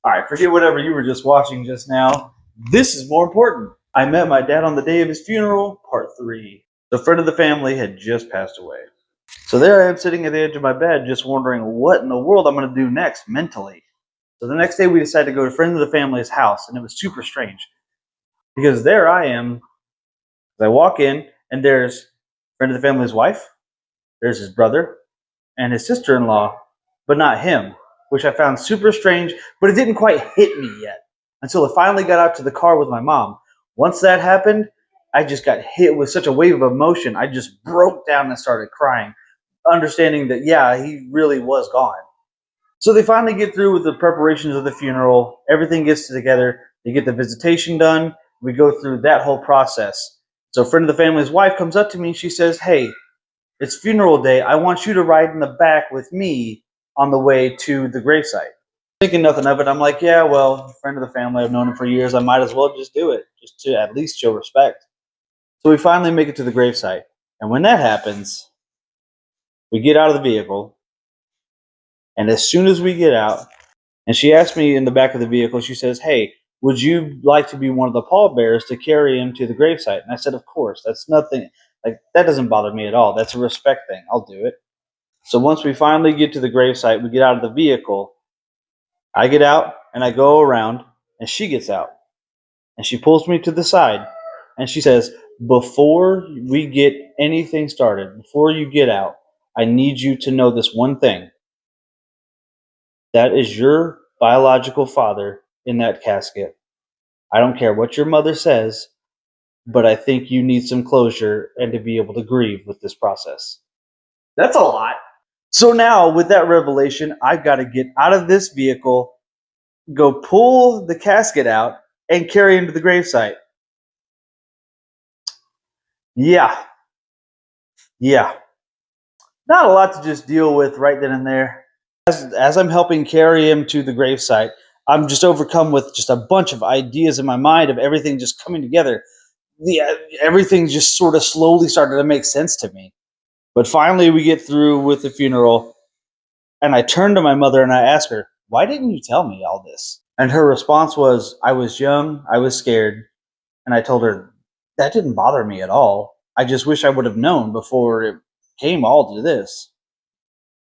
All right, forget whatever you were just watching just now. This is more important. I met my dad on the day of his funeral, part three. The friend of the family had just passed away. So there I am sitting at the edge of my bed, just wondering what in the world I'm going to do next mentally. So the next day we decided to go to friends of the family's house, and it was super strange because there I am. I walk in, and there's friend of the family's wife, there's his brother, and his sister-in-law, but not him, which I found super strange, but it didn't quite hit me yet until it finally got out to the car with my mom. Once that happened, I just got hit with such a wave of emotion. I just broke down and started crying, understanding that, yeah, he really was gone. So they finally get through with the preparations of the funeral. Everything gets together. They get the visitation done. We go through that whole process. So a friend of the family's wife comes up to me and she says, "Hey, it's funeral day. I want you to ride in the back with me on the way to the gravesite." Thinking nothing of it, I'm like, yeah, well, friend of the family, I've known him for years. I might as well just do it, just to at least show respect. So we finally make it to the gravesite. And when that happens, we get out of the vehicle. And as soon as we get out, and she asked me in the back of the vehicle, she says, "Hey, would you like to be one of the pallbearers to carry him to the gravesite?" And I said, "Of course. That's nothing. Like, that doesn't bother me at all. That's a respect thing. I'll do it." So once we finally get to the gravesite, we get out of the vehicle. I get out and I go around, and she gets out and she pulls me to the side and she says, "Before we get anything started, before you get out, I need you to know this one thing. That is your biological father in that casket. I don't care what your mother says, but I think you need some closure and to be able to grieve with this process." That's a lot. So now, with that revelation, I've got to get out of this vehicle, go pull the casket out, and carry him to the gravesite. Yeah, yeah. Not a lot to just deal with right then and there. As I'm helping carry him to the gravesite, I'm just overcome with just a bunch of ideas in my mind of everything just coming together. Everything just sort of slowly started to make sense to me. But finally, we get through with the funeral, and I turned to my mother and I asked her, "Why didn't you tell me all this?" And her response was, "I was young, I was scared." And I told her, "That didn't bother me at all. I just wish I would have known before it came all to this."